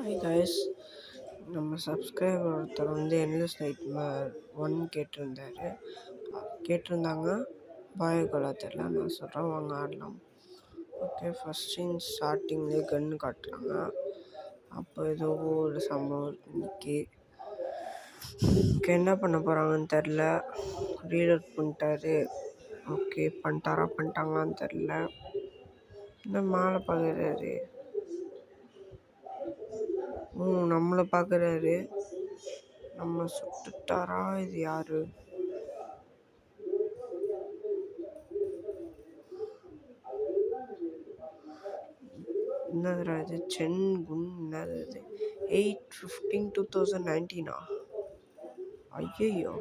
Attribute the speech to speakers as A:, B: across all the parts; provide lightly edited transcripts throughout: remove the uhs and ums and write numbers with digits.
A: Hi guys, நம்ம subscriber ஒருத்தர் வந்து என்லெஸ் நைட்மேர் 1 கேட்டிருந்தாங்க. பாயோகோலா தெரில, நான் சொல்கிறேன் வாங்க ஆடலாம். ஓகே, ஃபஸ்ட் சீன் ஸ்டார்டிங்லேயே கன்று காட்டுறாங்க. அப்போ ஏதோ ஒரு சம்பவம் இன்னைக்கு என்ன பண்ண போகிறாங்கன்னு தெரில. ரீலோட் பண்ணிட்டாரு. ஓகே, பண்ணிட்டாங்களான்னு தெரில. இந்த மாலை பார்க்குறாரு. நம்மளை பார்க்குறாரு. நம்ம சுட்டுட்டாரா? இது யாரு? என்னதுடா இது? சென் குன் என்னது இது? 8/15/2019 ஐயோ,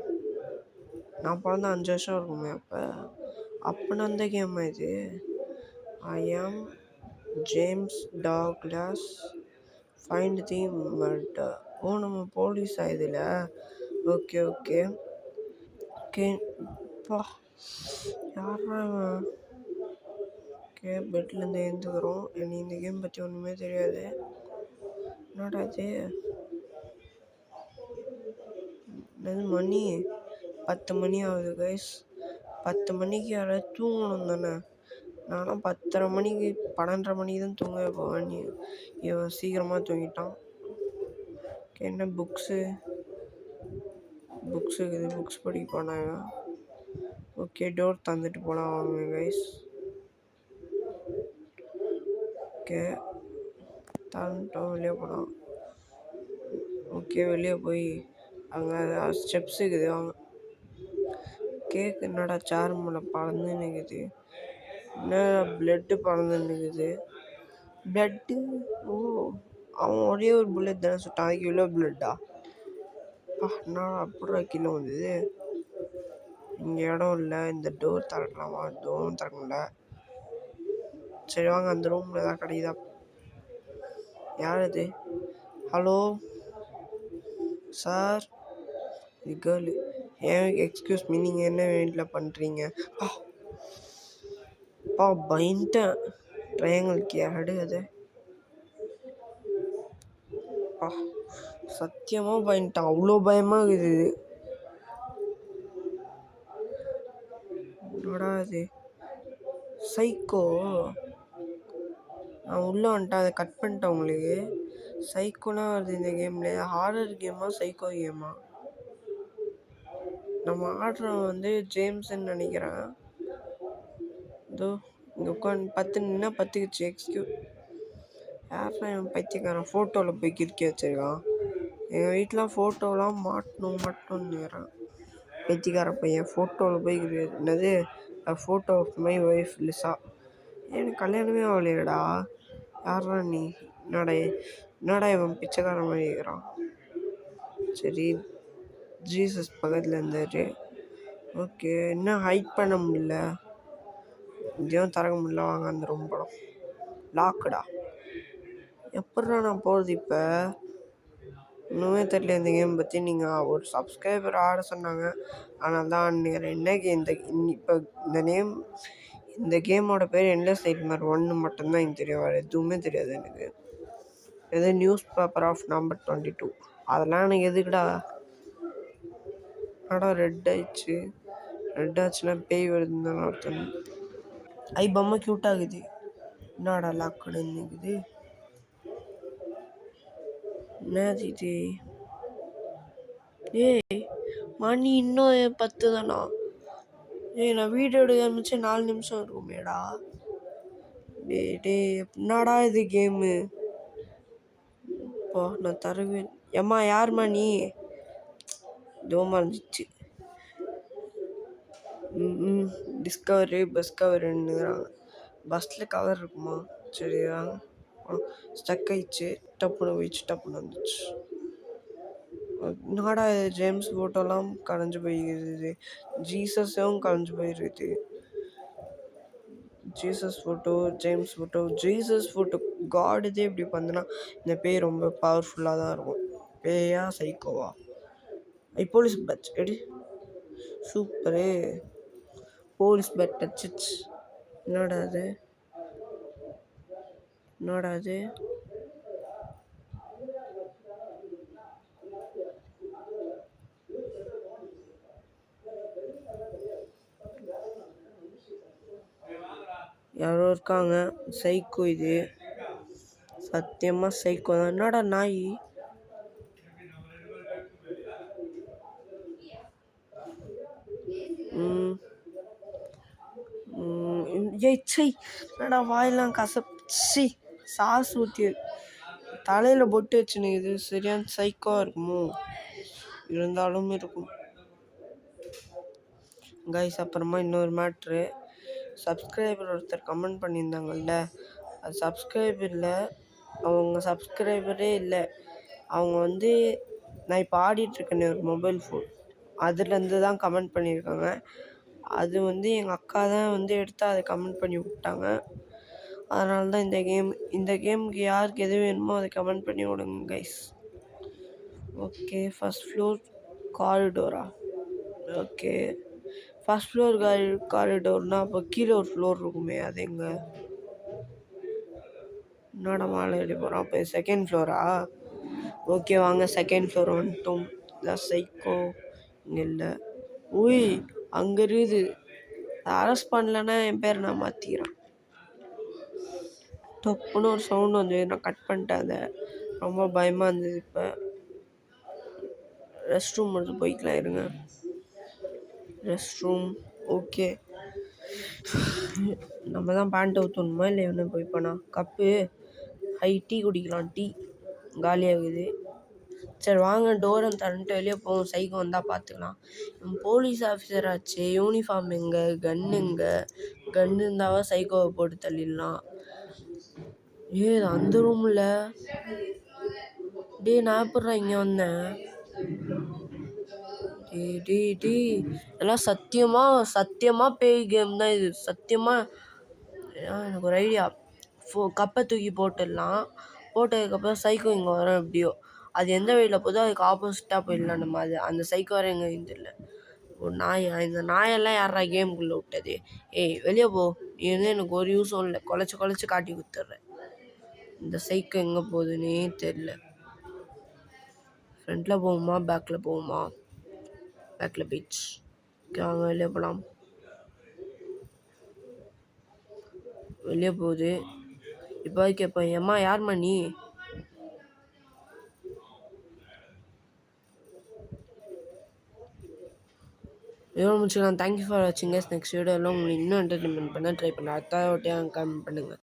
A: நான் பிறந்த 5 வருஷம் இருக்குமே. அப்போ அந்த கேம் இது. ஐ ஆம் ஜேம்ஸ் டாக்லஸ், ஃபைண்ட் தி மர்டர். நம்ம போலீஸா இதில்? ஓகே ஓகே ஓகே பா, யாரா? ஓகே, பெட்லேருந்து எழுந்துக்கிறோம். எனக்கு இந்த கேம் பற்றி ஒன்றுமே தெரியாது. என்னடா இது? மணி 10 மணி ஆகுது கைஸ். 10 மணிக்கு யாராவது தூங்கணும் தானே? நானும் 10:30 மணிக்கு 12:30 மணிக்கு தான் தூங்கவே போவேன். இவன் சீக்கிரமாக தூங்கிட்டான். என்ன புக்ஸு இருக்குது, புக்ஸ் படிக்க போனாங்க. ஓகே, டோர் தந்துட்டு போகலாம் வாங்க கைஸ். ஓகே, தந்துட்டோம், வெளியே போகலாம். ஓகே, வெளியே போய் அங்கே ஸ்டெப்ஸ் இருக்குது வாங்க. கேக்கு என்னடா சேர் மேலே பறந்து நிற்குது? என்ன பிளட்டு பறந்து நிற்குது? பிளட்டு? ஓ, அவன் ஒரே ஒரு புல்லட் தானே சுட்டான், அதுக்கு இவ்வளோ பிளட்டா? என்னடா அப்படிடா கீழே வந்தது? இங்கே இடம் இல்லை. இந்த டோர் திறக்கலாமா? டோரும் திறக்க முடியல. சரி வாங்க, அந்த ரூமில் ஏதாவது கிடைக்குதா? யார் அது? ஹலோ சார், இது கேர்ளு. எக்ஸ்கியூஸ் மீ, நீங்கள் என்ன வீட்டில் பண்ணுறீங்க? பயன்ட்டேன். ட்ரையாங்கிள்க்கு யாரு அது? சத்தியமாக பயன்ட்டான். அவ்வளோ பயமாக இருக்குது. என்னடா இது? சைக்கோ. நான் உள்ளே வந்துட்டேன், அதை கட் பண்ணிட்டேன். உங்களுக்கு சைக்கோலாம் வருது இந்த கேமில். ஹாரர் கேமா சைக்கோ கேமா? நம்ம ஆடுறவன் வந்து ஜேம்ஸ்ன்னு நினைக்கிறேன். இதோ இங்கே உட்காந்து 10க்குச்சு. யாரா இவன் பைத்தியக்காரன்? ஃபோட்டோவில் போய் கிறுக்கி வச்சிருக்கான். எங்கள் வீட்டில் ஃபோட்டோலாம் மாட்டணும்னுறான் பைத்தியக்கார பையன். ஃபோட்டோவில் போய் என்னது? Photo of my wife Lisa. எனக்கு கல்யாணமே ஆகலையடா. யாரா நீ? என்னடா இவன் பிச்சைக்காரன் மாதிரி இருக்கிறான்? சரி, ஜீசஸ் பக்கத்தில் இருந்தார். ஓகே, இன்னும் ஹைட் பண்ண முடியல, இதையும் திறக்க முடியல. வாங்க அந்த ரூம் படம். லாக்குடா. எப்படா நான் போகிறது இப்போ? இன்னுமே தெரியல இந்த கேம் பற்றி. நீங்கள் ஒரு சப்ஸ்கிரைபர் ஆட சொன்னாங்க, ஆனால் தான் என்னைக்கு இப்போ இந்த கேமோட பேர் என்லெஸ் நைட்மேர் 1 மட்டும்தான் எனக்கு தெரியும். வேறு எதுவுமே தெரியாது எனக்கு. எது நியூஸ் பேப்பர் ஆஃப் நம்பர் 22 அதெல்லாம் எனக்கு எதுக்குடா? ரெட் ஆச்சுன்னா பேய் வருதுன்னு தானே அர்த்தம். பொம்மை க்யூட்டாகுது. என்னடா லாக்கடு இருக்குது? என்னது இது? ஏய், மணி இன்னும் 10 தானா? நான் வீடியோ எடுக்க ஆரம்பிச்சு 4 நிமிஷம் இருக்குமேடா. என்னடா இது கேமு? நான் தருவேன். ஏம்மா யாரும்மா நீ? தோமாந்துச்சு. டிஸ்கவரி பஸ் கவருன்னுறாங்க. பஸ்ஸில் கவர் இருக்குமா? சரியா, ஸ்டக் ஆயிடுச்சு. டப்புன்னு வந்துச்சு. என்னடா ஜேம்ஸ் ஃபோட்டோலாம் கலைஞ்சு போயிருக்குது. ஜீசஸும் கலைஞ்சு போயிருக்குது. Jesus photo God. இதே இப்படி பார்த்தோன்னா இந்த பேய் ரொம்ப பவர்ஃபுல்லாக தான் இருக்கும். பேயா சைக்கோவா? போலீஸ் பேட்ச் எடி. சூப்பரு, போலீஸ் பேட் டச்சிச்சு. என்னடா அது? யாரோ இருக்காங்க. சைக்கோ இது. சத்தியமாக சைக்கோ தான். என்னடா நாய்? ஏய் என்னடா வாயெல்லாம் கசப்பிச்சு சாஸ் ஊற்றி தலையில் பொட்டு வச்சுன்னு இது சரியான சைக்கோவாக இருக்குமோ? இருந்தாலும் இருக்கும் கைஸ். அப்புறமா இன்னொரு மேட்ரு, சப்ஸ்கிரைபர் ஒருத்தர் கமெண்ட் பண்ணியிருந்தாங்கல்ல, அது சப்ஸ்கிரைபர் இல்லை, அவங்க சப்ஸ்கிரைபரே இல்லை. அவங்க வந்து நான் இப்போ ஆடிட்டுருக்கேனே ஒரு மொபைல் ஃபோன், அதுலேருந்து தான் கமெண்ட் பண்ணியிருக்காங்க. அது வந்து எங்கள் அக்கா தான் வந்து எடுத்து அதை கமெண்ட் பண்ணி விட்டாங்க. அதனால தான் இந்த கேமுக்கு யாருக்கு எது வேணுமோ அதை கமெண்ட் பண்ணி விடுங்க கைஸ். ஓகே, ஃபஸ்ட் ஃப்ளோர் காரிடோரா? ஓகே, ஃபஸ்ட் ஃப்ளோர் காரிடோர்னால் அப்போ கீழே ஒரு ஃப்ளோர் இருக்குமே, அது எங்கே? என்னடா மாலை எழுதி போகிறோம். அப்போ செகண்ட் ஃப்ளோரா? ஓகே வாங்க, செகண்ட் ஃப்ளோர் வந்துட்டோம். இதான் சைக்கோ இங்கே இல்லை. உய், அங்கே இருக்குது. அரெஸ்ட் பண்ணலன்னா என் பேர் நான் மாற்றிக்கிறேன். டப்புன்னு ஒரு சவுண்டு வந்து நான் கட் பண்ணிட்டேன். அதை ரொம்ப பயமாக இருந்தது. இப்போ ரெஸ்ட் ரூம் மட்டும் போய்க்கலாம் இருங்க. Rest room okay. நம்ம தான் பேண்ட் ஊற்றணுமா இல்லை என்ன? போய் பண்ணா கப்பு டீ குடிக்கலாம். டீ காலியாகுது. சரி வாங்க, டோரை திறந்துட்டு வெளியே போவோம். சைக்கோ வந்தால் பார்த்துக்கலாம். போலீஸ் ஆஃபீஸர் ஆச்சு, யூனிஃபார்ம் எங்கே? கன்னு இருந்தாவா சைக்கோவை போட்டு தள்ளிடலாம். அந்த ரூமில் நான் எப்பட்றா இங்கே வந்தேன்? எல்லாம் சத்தியமாக பேய் கேம் தான் இது. சத்தியமாக எனக்கு ஒரு ஐடியா. கப்பை தூக்கி போட்டுடலாம். போட்டதுக்கப்புறம் சைக்கோ இங்கே வரோம். எப்படியோ அது எந்த வழியில் போதோ அதுக்கு ஆப்போசிட்டாக போயிடலாம். நம்ம அந்த சைக்கோ வர எங்கேயும் தெரியல. ஒரு இந்த நாயெல்லாம் யாரா கேமுக்குள்ளே விட்டது? வெளியே போ. நீ வந்து எனக்கு ஒரு யூஸும் இல்லை. குலைச்சி காட்டி கொடுத்துட்றேன். இந்த சைக்கோ எங்கே போகுதுன்னே தெரில. ஃப்ரண்ட்டில் போகுமா பேக்கில் போகுமா? பேக்கில் பீச். வாங்க வெளியே போகலாம். வெளியே போகுது. இப்போ கேட்பேன், ஏம்மா யார்மா நீ? எவ்வளோ முடிச்சுக்கலாம். தேங்க்யூ ஃபார் வாட்சிங். நெக்ஸ்ட் வீடியோவில் உங்களுக்கு இன்னும் என்டர்டைன்மெண்ட் பண்ண ட்ரை பண்ணேன். அடுத்த வாட்டியாக கமெண்ட் பண்ணுங்கள்.